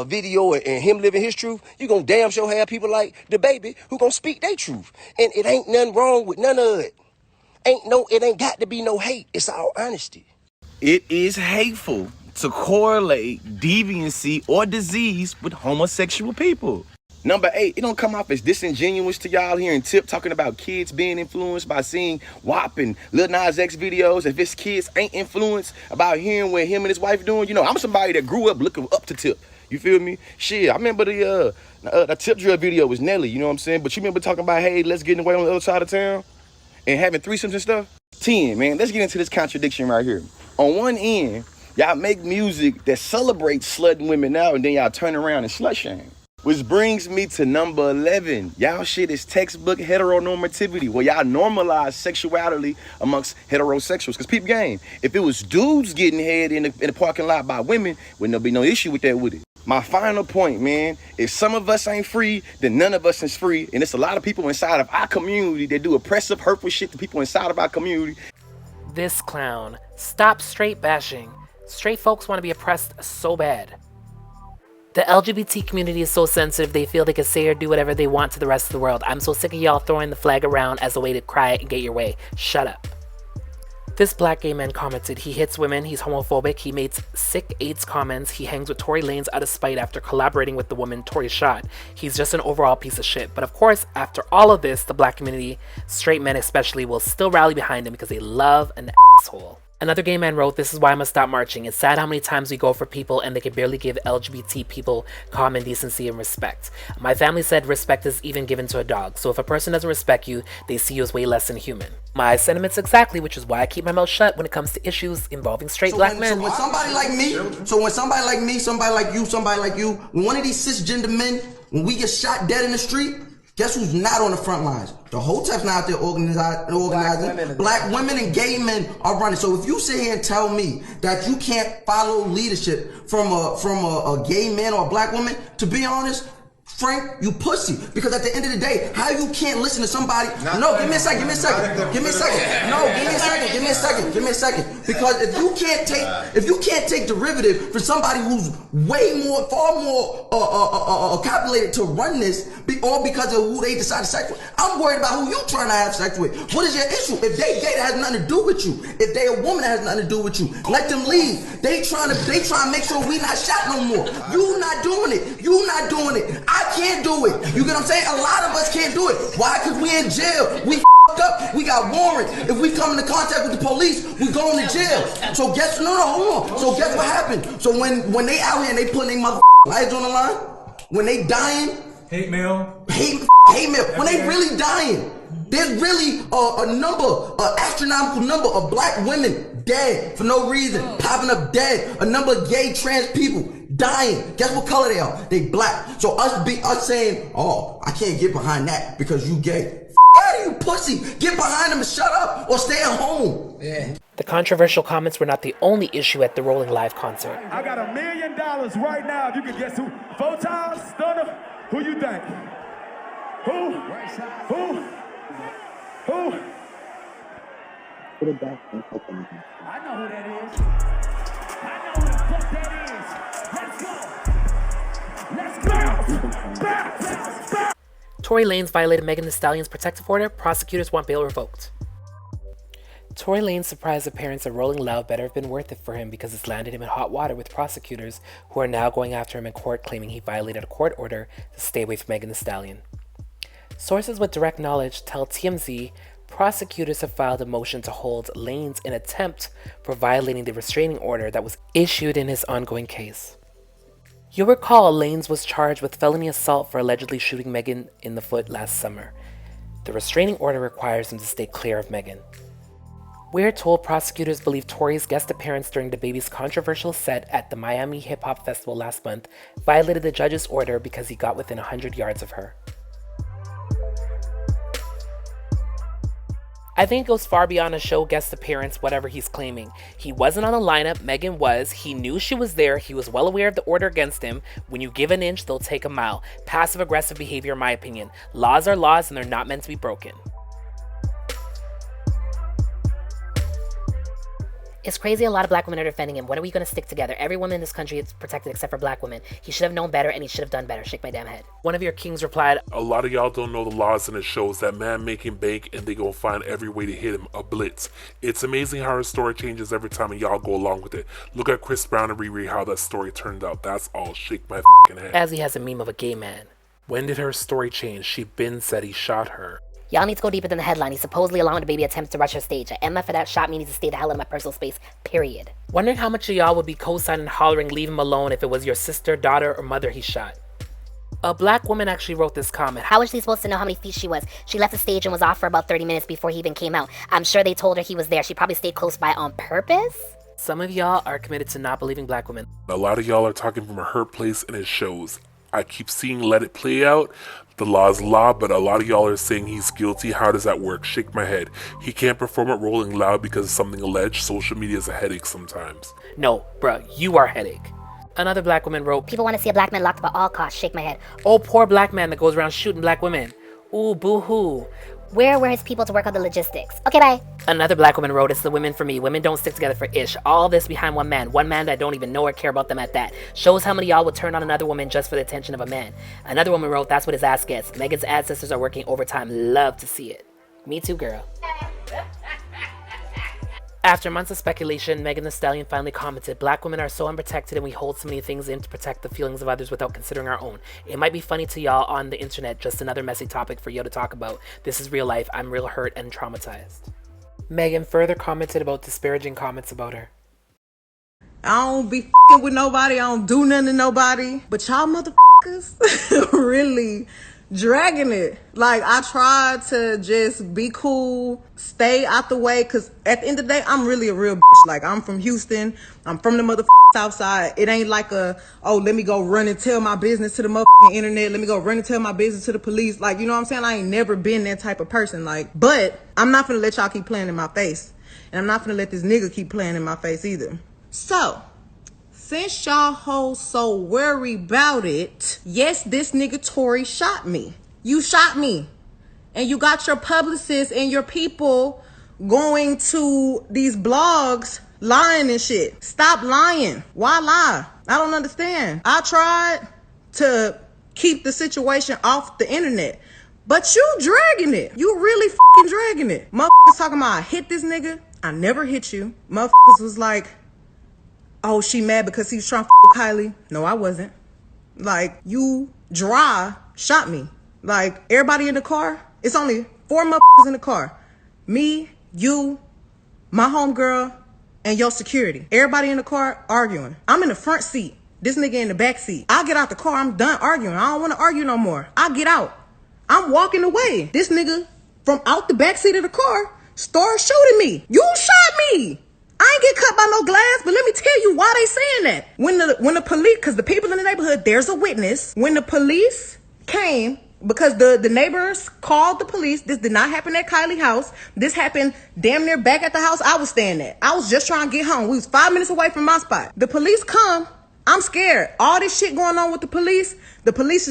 video and him living his truth, you gonna damn sure have people like DaBaby who gonna speak their truth. And it ain't nothing wrong with none of it. It ain't got to be no hate. It's all honesty. It is hateful to correlate deviancy or disease with homosexual people. Number 8, it don't come off as disingenuous to y'all hearing Tip talking about kids being influenced by seeing WAP and Lil Nas X videos. If his kids ain't influenced about hearing what him and his wife doing, you know, I'm somebody that grew up looking up to Tip. You feel me? Shit, I remember the Tip drill video was Nelly, you know what I'm saying? But you remember talking about, hey, let's get away on the other side of town and having threesomes and stuff? 10, man, let's get into this contradiction right here. On one end, y'all make music that celebrates slutting women out, and then y'all turn around and slut shame. Which brings me to number 11. Y'all shit is textbook heteronormativity, where y'all normalize sexuality amongst heterosexuals. Because peep game, if it was dudes getting head in the parking lot by women, wouldn't be no issue with that, would it? My final point, man, if some of us ain't free, then none of us is free. And it's a lot of people inside of our community that do oppressive, hurtful shit to people inside of our community. This clown. Stop straight bashing. Straight folks want to be oppressed so bad. The LGBT community is so sensitive, they feel they can say or do whatever they want to the rest of the world. I'm so sick of y'all throwing the flag around as a way to cry and get your way. Shut up. This black gay man commented, he hits women, he's homophobic, he made sick AIDS comments, he hangs with Tory Lanez out of spite after collaborating with the woman Tory shot. He's just an overall piece of shit. But of course, after all of this, the black community, straight men especially, will still rally behind him because they love an asshole. Another gay man wrote, this is why I must stop marching. It's sad how many times we go for people and they can barely give LGBT people common decency and respect. My family said respect is even given to a dog. So if a person doesn't respect you, they see you as way less than human. My sentiments exactly, which is why I keep my mouth shut when it comes to issues involving straight black men. So when somebody like me, somebody like you, when one of these cisgender men, when we get shot dead in the street, guess who's not on the front lines? The Hoteps not out there organizing. Black women and gay men are running. So if you sit here and tell me that you can't follow leadership from a gay man or a black woman, to be honest, Frank, you pussy. Because at the end of the day, how you can't listen to somebody? No, give me a second. No, give me a second. Because if you can't take derivative for somebody who's far more calculated to run this, all because of who they decide to sex with. I'm worried about who you trying to have sex with. What is your issue? If they gay, that has nothing to do with you. If they a woman, that has nothing to do with you. Let them leave. They trying to make sure we not shot no more. You not doing it. I can't do it. You get what I'm saying? A lot of us can't do it. Why? Because we in jail. We f***ed up. We got warrants. If we come into contact with the police, we going to jail. So guess hold on. So guess what happened? So when they out here and they putting their lives on the line, when they dying, hate mail. When they really dying, there's really a astronomical number of black women dead for no reason, popping up dead. A number of gay, trans people dying. Guess what color they are? They black. So us saying, oh, I can't get behind that because you gay. Out of you, pussy. Get behind them and shut up or stay at home. Yeah. The controversial comments were not the only issue at the Rolling Live concert. I got $1 million right now. If you can guess who? 4 times, Stunner. Who you think? Who? I know who that is. I know who the fuck that is. Let's go. Tory Lanez violated Meagan Thee Stallion's protective order. Prosecutors want bail revoked. Tory Lanez surprised the parents that Rolling Loud better have been worth it for him because it's landed him in hot water with prosecutors who are now going after him in court, claiming he violated a court order to stay away from Meagan Thee Stallion. Sources with direct knowledge tell TMZ prosecutors have filed a motion to hold Lanez in attempt for violating the restraining order that was issued in his ongoing case. You'll recall Lanez was charged with felony assault for allegedly shooting Meagan in the foot last summer. The restraining order requires him to stay clear of Meagan. We're told prosecutors believe Tory's guest appearance during Dababy's controversial set at the Miami Hip Hop Festival last month violated the judge's order because he got within 100 yards of her. I think it goes far beyond a show guest appearance, whatever he's claiming. He wasn't on the lineup, Meagan was. He knew she was there. He was well aware of the order against him. When you give an inch, they'll take a mile. Passive-aggressive behavior, in my opinion. Laws are laws and they're not meant to be broken. It's crazy a lot of black women are defending him. When are we going to stick together? Every woman in this country is protected except for black women. He should have known better and he should have done better. Shake my damn head. One of your kings replied, "A lot of y'all don't know the laws and it shows that man making bank and they gonna find every way to hit him, a blitz. It's amazing how her story changes every time and y'all go along with it. Look at Chris Brown and Riri, how that story turned out. That's all. Shake my f***ing head." As he has a meme of a gay man. When did her story change? She been said he shot her. Y'all need to go deeper than the headline. He's supposedly allowing Dababy attempts to rush her stage. A MF for that shot me needs to stay the hell out of my personal space, period. Wondering how much of y'all would be co-signing hollering leave him alone if it was your sister, daughter, or mother he shot. A black woman actually wrote this comment. How was she supposed to know how many feet she was? She left the stage and was off for about 30 minutes before he even came out. I'm sure they told her he was there. She probably stayed close by on purpose? Some of y'all are committed to not believing black women. A lot of y'all are talking from a hurt place and it shows. I keep seeing let it play out. The law is law, but a lot of y'all are saying he's guilty. How does that work? Shake my head. He can't perform at Rolling Loud because of something alleged. Social media is a headache sometimes. No, bruh, you are a headache. Another black woman wrote, "People want to see a black man locked up at all costs." Shake my head. "Oh, poor black man that goes around shooting black women. Ooh, boo-hoo." Where were his people to work on the logistics? Okay, bye. Another black woman wrote, "It's the women for me. Women don't stick together for ish. All this behind one man that don't even know or care about them at that. Shows how many y'all would turn on another woman just for the attention of a man." Another woman wrote, "That's what his ass gets. Megan's ancestors are working overtime. Love to see it." Me too, girl. After months of speculation, Meagan Thee Stallion finally commented, "Black women are so unprotected and we hold so many things in to protect the feelings of others without considering our own. It might be funny to y'all on the internet, just another messy topic for y'all to talk about. This is real life. I'm real hurt and traumatized." Meagan further commented about disparaging comments about her. "I don't be f***ing with nobody. I don't do nothing to nobody. But y'all motherfuckers really dragging it. Like, I tried to just be cool, stay out the way, because at the end of the day, I'm really a real bitch. Like, I'm from Houston. I'm from the motherfucking South Side. It ain't like oh, let me go run and tell my business to the motherfucking internet. Let me go run and tell my business to the police. Like, you know what I'm saying? I ain't never been that type of person. Like, but I'm not gonna let y'all keep playing in my face. And I'm not gonna let this nigga keep playing in my face either. So, since y'all hoes so worried about it, yes, this nigga Tory shot me. You shot me. And you got your publicists and your people going to these blogs lying and shit. Stop lying. Why lie? I don't understand. I tried to keep the situation off the internet, but you dragging it. You really fucking dragging it. Motherfuckers talking about I hit this nigga. I never hit you. Motherfuckers was like, oh, she mad because he was trying to f*** Kylie. No, I wasn't. Like, you dry shot me. Like, everybody in the car, it's only 4 motherfuckers in the car. Me, you, my homegirl, and your security. Everybody in the car arguing. I'm in the front seat. This nigga in the back seat. I get out the car, I'm done arguing. I don't want to argue no more. I get out. I'm walking away. This nigga from out the back seat of the car started shooting me. You shot me. I ain't get cut by no glass, but let me tell you why they saying that. When the police, because the people in the neighborhood, there's a witness. When the police came, because the neighbors called the police. This did not happen at Kylie's house. This happened damn near back at the house I was staying at. I was just trying to get home. We was 5 minutes away from my spot. The police come. I'm scared. All this shit going on with the police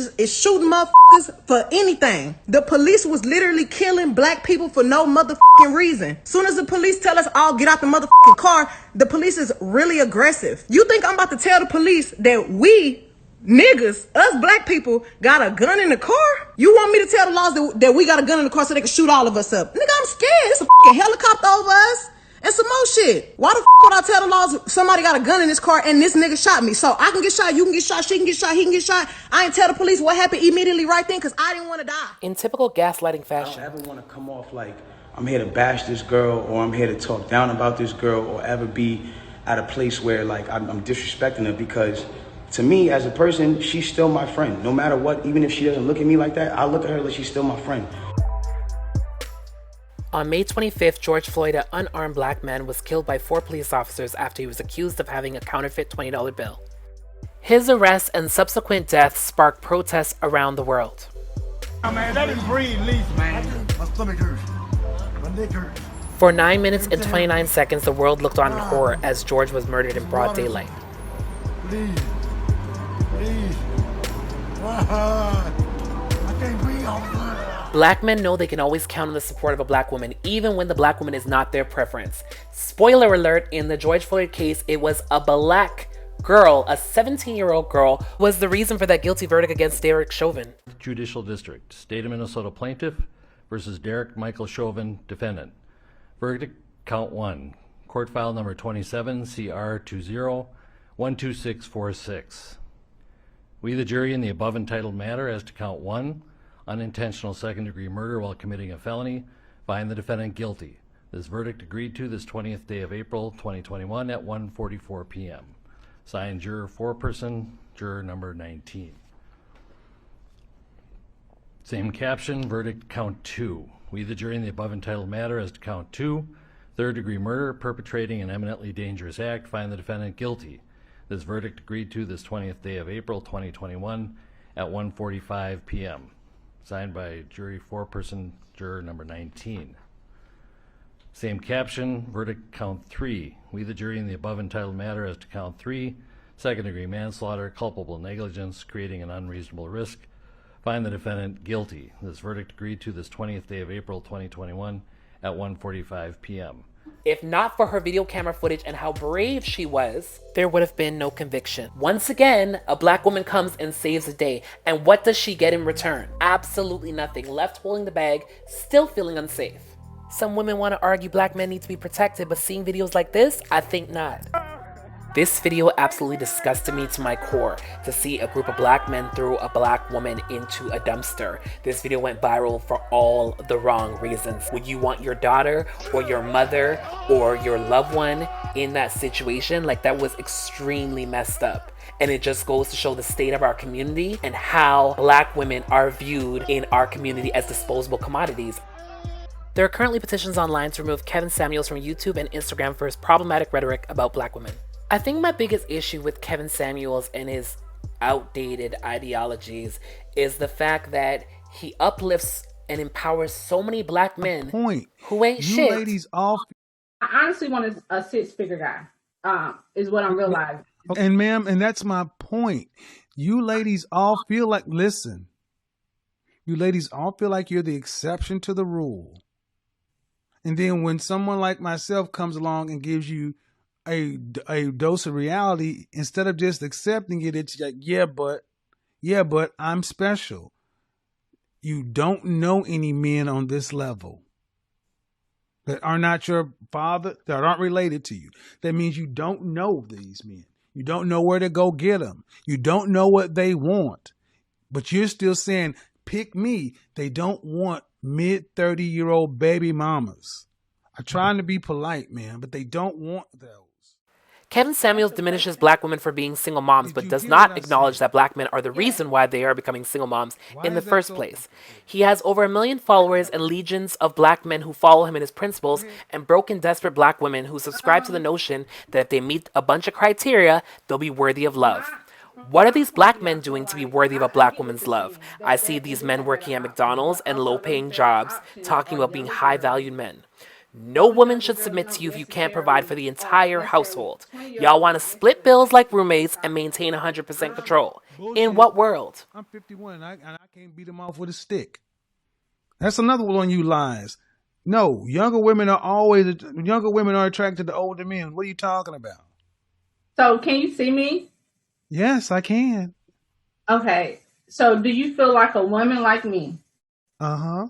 is shooting motherfuckers for anything. The police was literally killing black people for no motherfucking reason. Soon as the police tell us all get out the motherfucking car, the police is really aggressive. You think I'm about to tell the police that we niggas, us black people, got a gun in the car? You want me to tell the laws that we got a gun in the car so they can shoot all of us up? Nigga, I'm scared. It's a fucking helicopter over us. And some more shit. Why the f*** would I tell the laws somebody got a gun in this car and this nigga shot me? So I can get shot, you can get shot, she can get shot, he can get shot. I ain't tell the police what happened immediately right then because I didn't want to die. In typical gaslighting fashion. I don't ever want to come off like I'm here to bash this girl or I'm here to talk down about this girl or ever be at a place where like I'm disrespecting her, because to me as a person, she's still my friend. No matter what, even if she doesn't look at me like that, I look at her like she's still my friend. On May 25th, George Floyd, an unarmed black man, was killed by 4 police officers after he was accused of having a counterfeit $20 bill. His arrest and subsequent death sparked protests around the world. Oh, man, let him breathe, least, man. My stomach hurts. My neck hurts. For 9 minutes and 29 seconds, the world looked on in horror as George was murdered in broad daylight. Please. Please. I can't breathe all the time. Black men know they can always count on the support of a black woman, even when the black woman is not their preference. Spoiler alert, in the George Floyd case, it was a black girl, a 17-year-old girl, was the reason for that guilty verdict against Derek Chauvin. Judicial District, State of Minnesota plaintiff versus Derek Michael Chauvin, defendant. Verdict, count 1. Court file number 27, CR 20-12646. We, the jury, in the above entitled matter as to count 1, unintentional second-degree murder while committing a felony, find the defendant guilty. This verdict agreed to this 20th day of April 2021 at 1:44 p.m. Signed, juror foreperson, juror number 19. Same caption, verdict count 2. We, the jury, in the above entitled matter as to count 2, third-degree murder, perpetrating an eminently dangerous act, find the defendant guilty. This verdict agreed to this 20th day of April 2021 at 1:45 p.m. Signed by jury foreperson, juror number 19. Same caption, verdict count 3. We, the jury, in the above entitled matter as to count 3, second-degree manslaughter, culpable negligence, creating an unreasonable risk, find the defendant guilty. This verdict agreed to this 20th day of April 2021 at 1:45 p.m. If not for her video camera footage and how brave she was, there would have been no conviction. Once again, a black woman comes and saves the day. And what does she get in return? Absolutely nothing. Left holding the bag, still feeling unsafe. Some women want to argue black men need to be protected, but seeing videos like this, I think not. This video absolutely disgusted me to my core, to see a group of black men throw a black woman into a dumpster. This video went viral for all the wrong reasons. Would you want your daughter or your mother or your loved one in that situation? Like, that was extremely messed up. And it just goes to show the state of our community and how black women are viewed in our community as disposable commodities. There are currently petitions online to remove Kevin Samuels from YouTube and Instagram for his problematic rhetoric about black women. I think my biggest issue with Kevin Samuels and his outdated ideologies is the fact that he uplifts and empowers so many black men who ain't you shit. ladies all I honestly want a 6-figure guy, is what I'm realizing. and ma'am, and that's my point. You ladies all feel like, listen, you ladies all feel like you're the exception to the rule. And then when someone like myself comes along and gives you a dose of reality, instead of just accepting it, it's like, yeah, but I'm special. You don't know any men on this level that are not your father, that aren't related to you. That means you don't know these men. You don't know where to go get them. You don't know what they want. But you're still saying, pick me. They don't want mid-30-year-old baby mamas. I'm trying to be polite, man, but they don't want those. Kevin Samuels diminishes black women for being single moms, but does not acknowledge that black men are the reason why they are becoming single moms in the first place. He has over 1 million followers and legions of black men who follow him in his principles, and broken, desperate black women who subscribe to the notion that if they meet a bunch of criteria, they'll be worthy of love. What are these black men doing to be worthy of a black woman's love? I see these men working at McDonald's and low-paying jobs, talking about being high-valued men. No woman should submit to you if you can't provide for the entire household. Y'all want to split bills like roommates and maintain 100% control. In what world? I'm 51 and I can't beat them off with a stick. That's another one of you lies. No, younger women are attracted to older men. What are you talking about? So can you see me? Yes, I can. Okay. So do you feel like a woman like me? Uh-huh.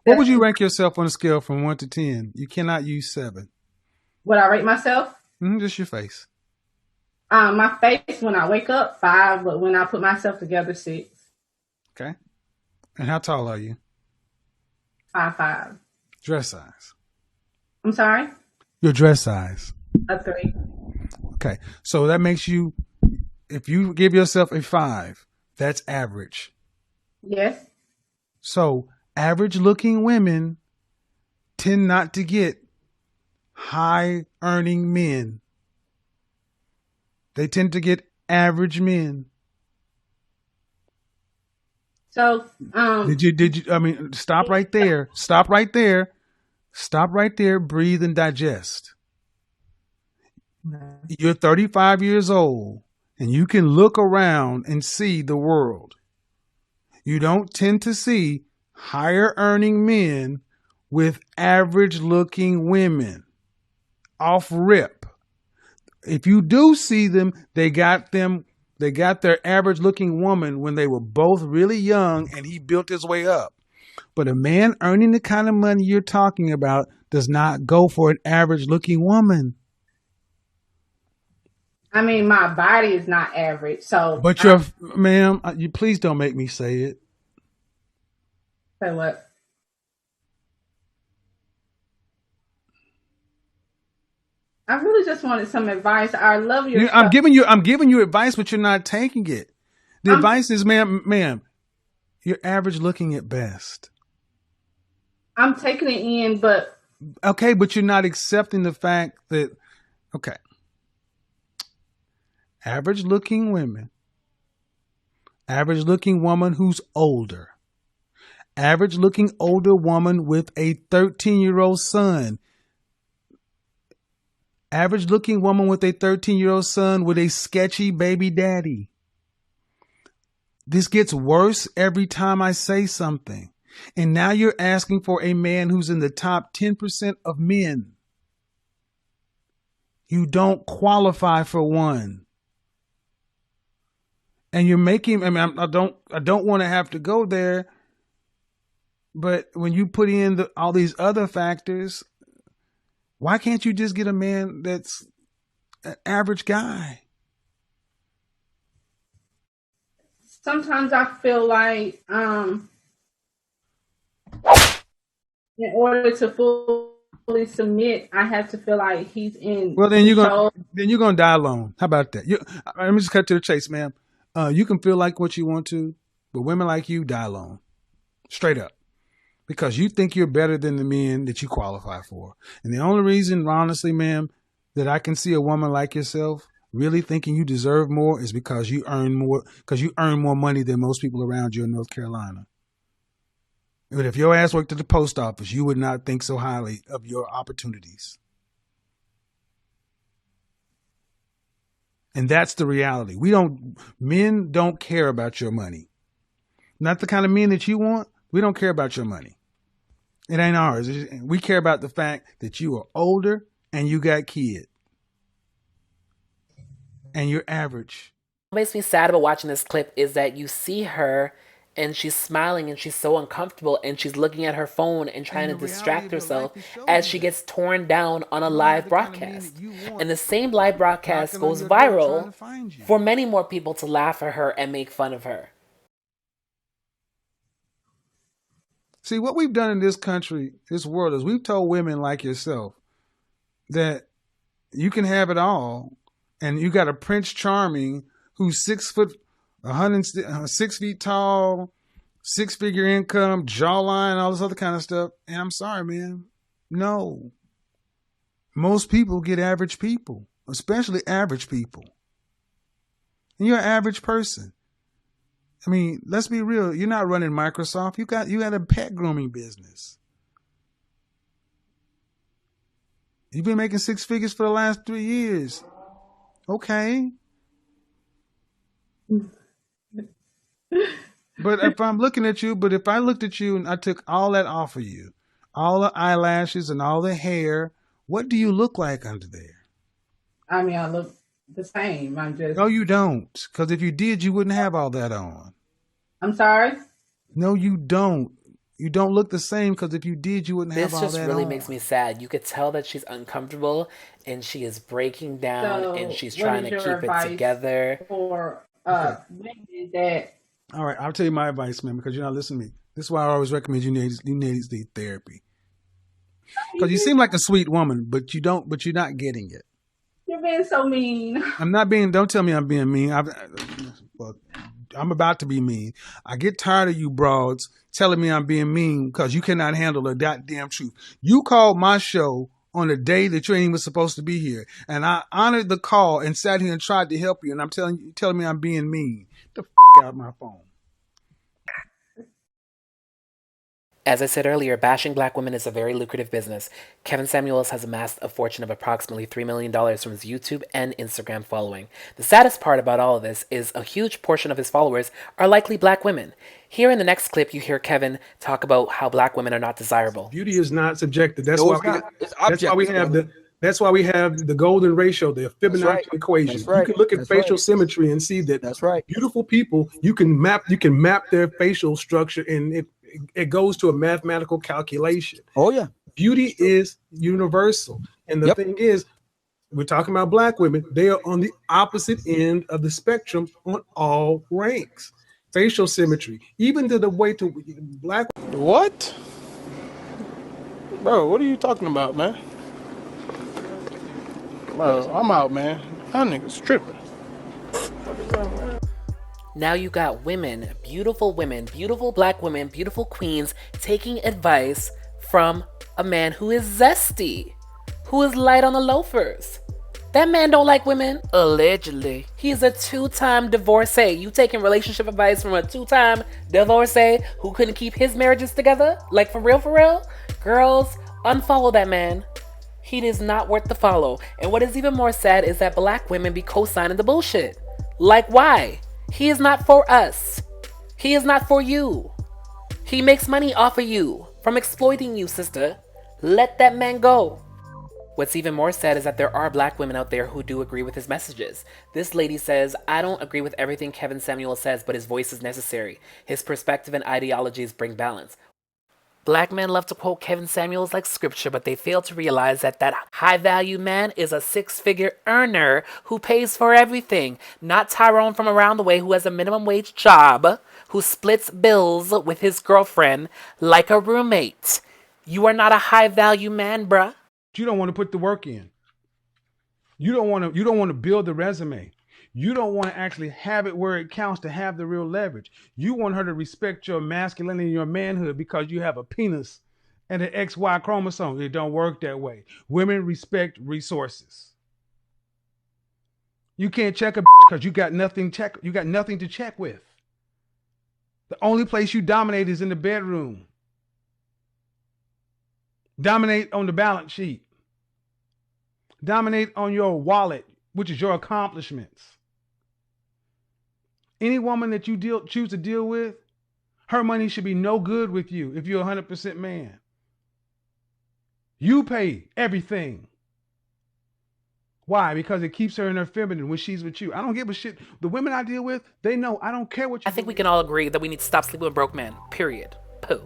What would you rank yourself on a scale from 1 to 10? You cannot use 7. Would I rate myself? Just your face. My face when I wake up, 5, but when I put myself together, 6. Okay. And how tall are you? 5'5". Dress size. I'm sorry? Your dress size. A 3. Okay. So that makes you, if you give yourself a 5, that's average. Yes. So average looking women tend not to get high earning men. They tend to get average men. So, did you, I mean, stop right there. Stop right there. Stop right there. Breathe and digest. You're 35 years old and you can look around and see the world. You don't tend to see higher earning men with average looking women off rip. If you do see them, they got their average looking woman when they were both really young and he built his way up. But a man earning the kind of money you're talking about does not go for an average looking woman. I mean, my body is not average, so. But ma'am, you please don't make me say it. Say what? I really just wanted some advice. I love your. I'm giving you advice, but you're not taking it. The advice is, ma'am, you're average looking at best. I'm taking it in, but. Okay, but you're not accepting the fact that, okay. Average looking women, average looking woman who's older, average looking older woman with a 13-year-old son, average looking woman with a 13-year-old son with a sketchy baby daddy. This gets worse every time I say something. And now you're asking for a man who's in the top 10% of men. You don't qualify for one. And you're making, I mean, I don't want to have to go there, but when you put in all these other factors, why can't you just get a man that's an average guy? Sometimes I feel like, in order to fully submit, I have to feel like he's in. Well, then you're gonna die alone. How about that? Let me just cut to the chase, ma'am. You can feel like what you want to, but women like you die alone. Straight up. Because you think you're better than the men that you qualify for. And the only reason, honestly, ma'am, that I can see a woman like yourself really thinking you deserve more is because you earn more money than most people around you in North Carolina. But if your ass worked at the post office, you would not think so highly of your opportunities. And that's the reality. Men don't care about your money. Not the kind of men that you want. We don't care about your money. It ain't ours. We care about the fact that you are older and you got kids. And you're average. What makes me sad about watching this clip is that you see her and she's smiling and she's so uncomfortable and she's looking at her phone and trying to distract herself as she gets torn down on a live broadcast. And the same live broadcast goes viral for many more people to laugh at her and make fun of her. See, what we've done in this country, this world, is we've told women like yourself that you can have it all, and you got a Prince Charming who's 6 feet tall, 6-figure income, jawline, all this other kind of stuff. And I'm sorry, man. No. Most people get average people, especially average people. And you're an average person. I mean, let's be real. You're not running Microsoft. You got a pet grooming business. You've been making 6 figures for the last 3 years. Okay. But if I looked at you and I took all that off of you, all the eyelashes and all the hair, what do you look like under there? I mean, I look the same. No, you don't. Because if you did, you wouldn't have all that on. I'm sorry? No, you don't. You don't look the same because if you did, you wouldn't have all that on. This just really makes me sad. You could tell that she's uncomfortable and she is breaking down and she's trying to keep it together. For women that. All right, I'll tell you my advice, man, because you're not listening to me. This is why I always recommend you need therapy. Because you seem like a sweet woman, but you're not getting it. You're being so mean. I'm not being, don't tell me I'm being mean. Well, I'm about to be mean. I get tired of you broads telling me I'm being mean because you cannot handle the goddamn truth. You called my show on a day that you ain't even supposed to be here, and I honored the call and sat here and tried to help you, and I'm telling me I'm being mean. Get the out of my phone. As I said earlier, bashing black women is a very lucrative business. Kevin Samuels has amassed a fortune of approximately $3 million from his YouTube and Instagram following. The saddest part about all of this is a huge portion of his followers are likely black women. Here in the next clip, you hear Kevin talk about how black women are not desirable. Beauty is not subjective. That's why we have the golden ratio, the Fibonacci equation. You can look at facial symmetry and see that beautiful people, you can map their facial structure, and it goes to a mathematical calculation. Oh yeah. Beauty is universal. And the thing is, we're talking about black women, they are on the opposite end of the spectrum on all ranks. Facial symmetry, even to the way to black. What? Bro, what are you talking about, man? Bro, I'm out, man. That nigga's tripping. Now you got women, beautiful black women, beautiful queens, taking advice from a man who is zesty, who is light on the loafers. That man don't like women, allegedly. He's a 2-time divorcee. You taking relationship advice from a 2-time divorcee who couldn't keep his marriages together? Like for real? Girls, unfollow that man. He is not worth the follow. And what is even more sad is that black women be co-signing the bullshit. Like why? He is not for us. He is not for you. He makes money off of you from exploiting you, sister. Let that man go. What's even more sad is that there are black women out there who do agree with his messages. This lady says, I don't agree with everything Kevin Samuels says, but his voice is necessary. His perspective and ideologies bring balance. Black men love to quote Kevin Samuels like scripture, but they fail to realize that high-value man is a 6-figure earner who pays for everything. Not Tyrone from around the way who has a minimum wage job, who splits bills with his girlfriend like a roommate. You are not a high-value man, bruh. You don't want to put the work in. You don't want to build the resume. You don't want to actually have it where it counts to have the real leverage. You want her to respect your masculinity and your manhood because you have a penis and an XY chromosome. It don't work that way. Women respect resources. You can't check a because you got nothing to check with. The only place you dominate is in the bedroom. Dominate on the balance sheet. Dominate on your wallet, which is your accomplishments. Any woman that you choose to deal with, her money should be no good with you if you're 100% man. You pay everything. Why? Because it keeps her in her feminine when she's with you. I don't give a shit. The women I deal with, they know I don't care what you I think we can all agree that we need to stop sleeping with broke men. Period. Pooh.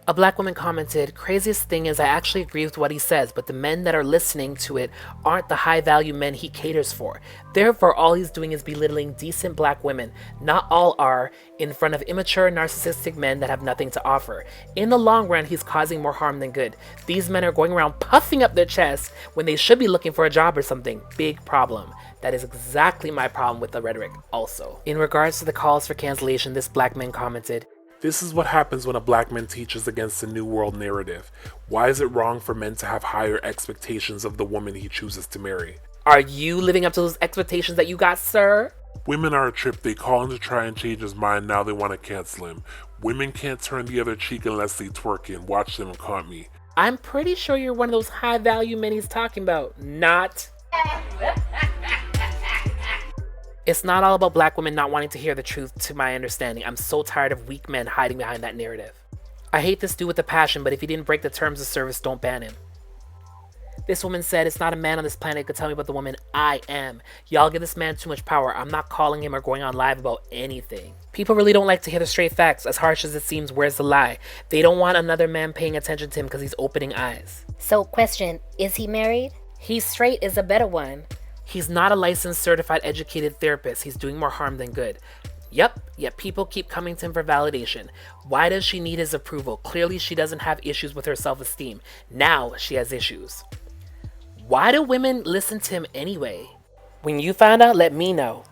A black woman commented, craziest thing is I actually agree with what he says, but the men that are listening to it aren't the high-value men he caters for. Therefore, all he's doing is belittling decent black women. Not all are, in front of immature, narcissistic men that have nothing to offer. In the long run, he's causing more harm than good. These men are going around puffing up their chests when they should be looking for a job or something. Big problem. That is exactly my problem with the rhetoric also. In regards to the calls for cancellation, this black man commented, this is what happens when a black man teaches against the New World narrative. Why is it wrong for men to have higher expectations of the woman he chooses to marry? Are you living up to those expectations that you got, sir? Women are a trip. They call him to try and change his mind. Now they want to cancel him. Women can't turn the other cheek unless they twerk in. Watch them and caught me. I'm pretty sure you're one of those high-value men he's talking about. Not. It's not all about black women not wanting to hear the truth, to my understanding. I'm so tired of weak men hiding behind that narrative. I hate this dude with a passion, but if he didn't break the terms of service, don't ban him. This woman said, it's not a man on this planet who could tell me about the woman I am. Y'all give this man too much power. I'm not calling him or going on live about anything. People really don't like to hear the straight facts. As harsh as it seems, where's the lie? They don't want another man paying attention to him because he's opening eyes. So, question, is he married? He's straight is a better one. He's not a licensed, certified, educated therapist. He's doing more harm than good. Yep, yet people keep coming to him for validation. Why does she need his approval? Clearly she doesn't have issues with her self-esteem. Now she has issues. Why do women listen to him anyway? When you find out, let me know.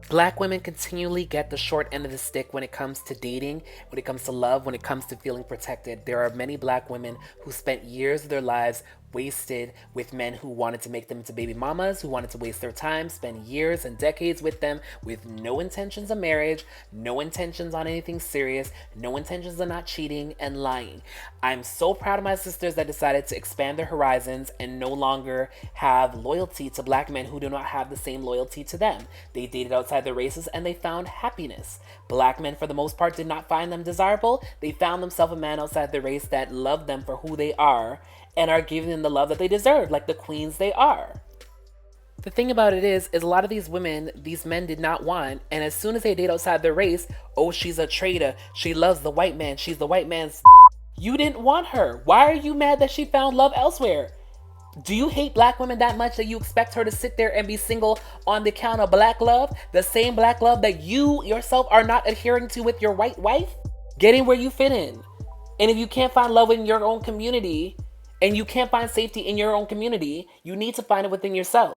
Black women continually get the short end of the stick when it comes to dating, when it comes to love, when it comes to feeling protected. There are many black women who spent years of their lives wasted with men who wanted to make them into baby mamas, who wanted to waste their time, spend years and decades with them with no intentions of marriage, no intentions on anything serious, no intentions of not cheating and lying. I'm so proud of my sisters that decided to expand their horizons and no longer have loyalty to black men who do not have the same loyalty to them. They dated outside their races and they found happiness. Black men, for the most part, did not find them desirable. They found themselves a man outside their race that loved them for who they are and are giving them the love that they deserve, like the queens they are. The thing about it is a lot of these women, these men did not want, and as soon as they date outside their race, oh, she's a traitor, she loves the white man, she's the white man's. You didn't want her. Why are you mad that she found love elsewhere? Do you hate black women that much that you expect her to sit there and be single on the account of black love? The same black love that you yourself are not adhering to with your white wife? Get in where you fit in. And if you can't find love in your own community, and you can't find safety in your own community, you need to find it within yourself.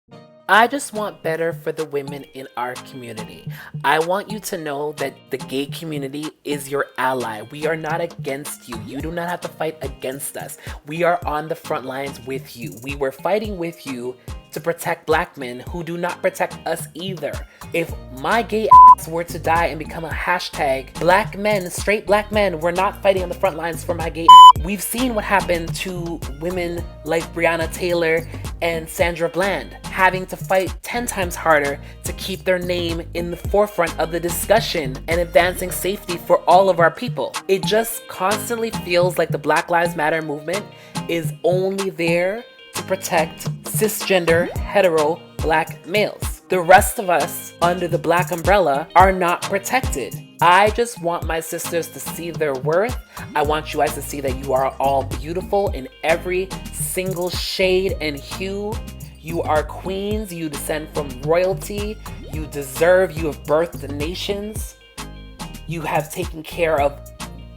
I just want better for the women in our community. I want you to know that the gay community is your ally. We are not against you. You do not have to fight against us. We are on the front lines with you. We were fighting with you to protect black men who do not protect us either. If my gay ass were to die and become a hashtag, black men, straight black men, were not fighting on the front lines for my gay ass. We've seen what happened to women like Breonna Taylor and Sandra Bland, having to fight 10 times harder to keep their name in the forefront of the discussion and advancing safety for all of our people. It just constantly feels like the Black Lives Matter movement is only there to protect cisgender, hetero, black males. The rest of us under the black umbrella are not protected. I just want my sisters to see their worth. I want you guys to see that you are all beautiful in every single shade and hue. You are queens, you descend from royalty, you have birthed the nations. You have taken care of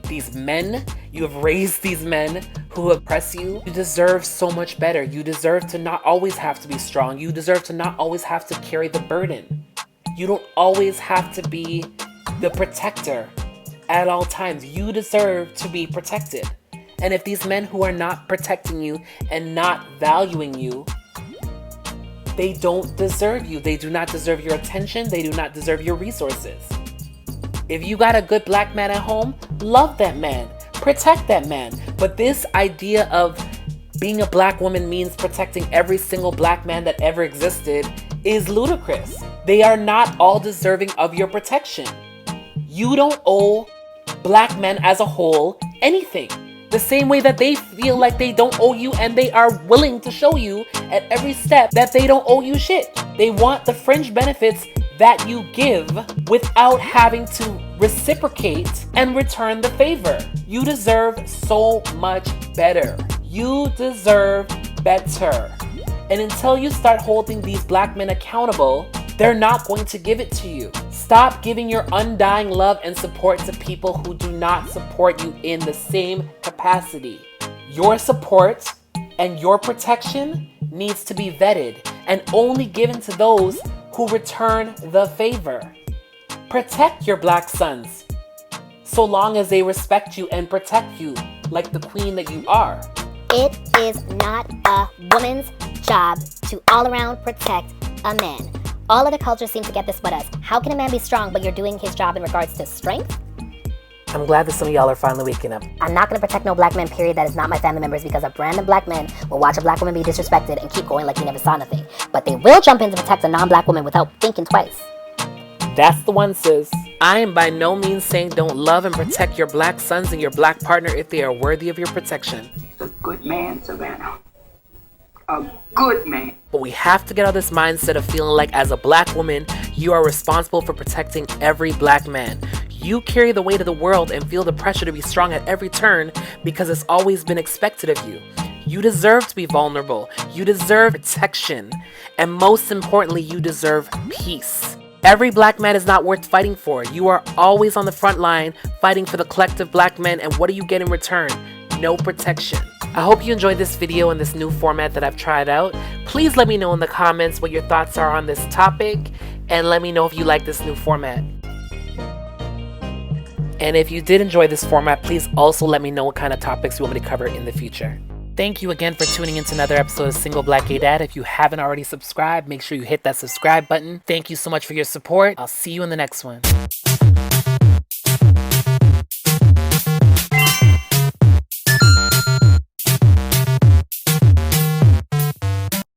these men. You have raised these men who oppress you. You deserve so much better. You deserve to not always have to be strong. You deserve to not always have to carry the burden. You don't always have to be the protector at all times. You deserve to be protected. And if these men who are not protecting you and not valuing you, they don't deserve you. They do not deserve your attention. They do not deserve your resources. If you got a good black man at home, love that man, protect that man. But this idea of being a black woman means protecting every single black man that ever existed is ludicrous. They are not all deserving of your protection. You don't owe black men as a whole anything. The same way that they feel like they don't owe you, and they are willing to show you at every step that they don't owe you shit. They want the fringe benefits that you give without having to reciprocate and return the favor. You deserve so much better. You deserve better. And until you start holding these black men accountable, they're not going to give it to you. Stop giving your undying love and support to people who do not support you in the same capacity. Your support and your protection needs to be vetted and only given to those who return the favor. Protect your black sons, so long as they respect you and protect you like the queen that you are. It is not a woman's job to all around protect a man. All other cultures seem to get this but us. How can a man be strong but you're doing his job in regards to strength? I'm glad that some of y'all are finally waking up. I'm not going to protect no black man, period, that is not my family members, because a random black man will watch a black woman be disrespected and keep going like he never saw nothing. But they will jump in to protect a non-black woman without thinking twice. That's the one, sis. I am by no means saying don't love and protect your black sons and your black partner if they are worthy of your protection. A good man, Savannah. A good man. But we have to get out of this mindset of feeling like as a black woman, you are responsible for protecting every black man. You carry the weight of the world and feel the pressure to be strong at every turn because it's always been expected of you. You deserve to be vulnerable. You deserve protection. And most importantly, you deserve peace. Every black man is not worth fighting for. You are always on the front line fighting for the collective black men, and what do you get in return? No protection. I hope you enjoyed this video and this new format that I've tried out. Please let me know in the comments what your thoughts are on this topic. and let me know if you like this new format. And if you did enjoy this format, please also let me know what kind of topics you want me to cover in the future. Thank you again for tuning in to another episode of Single Black Gay Dad. If you haven't already subscribed, make sure you hit that subscribe button. Thank you so much for your support. I'll see you in the next one.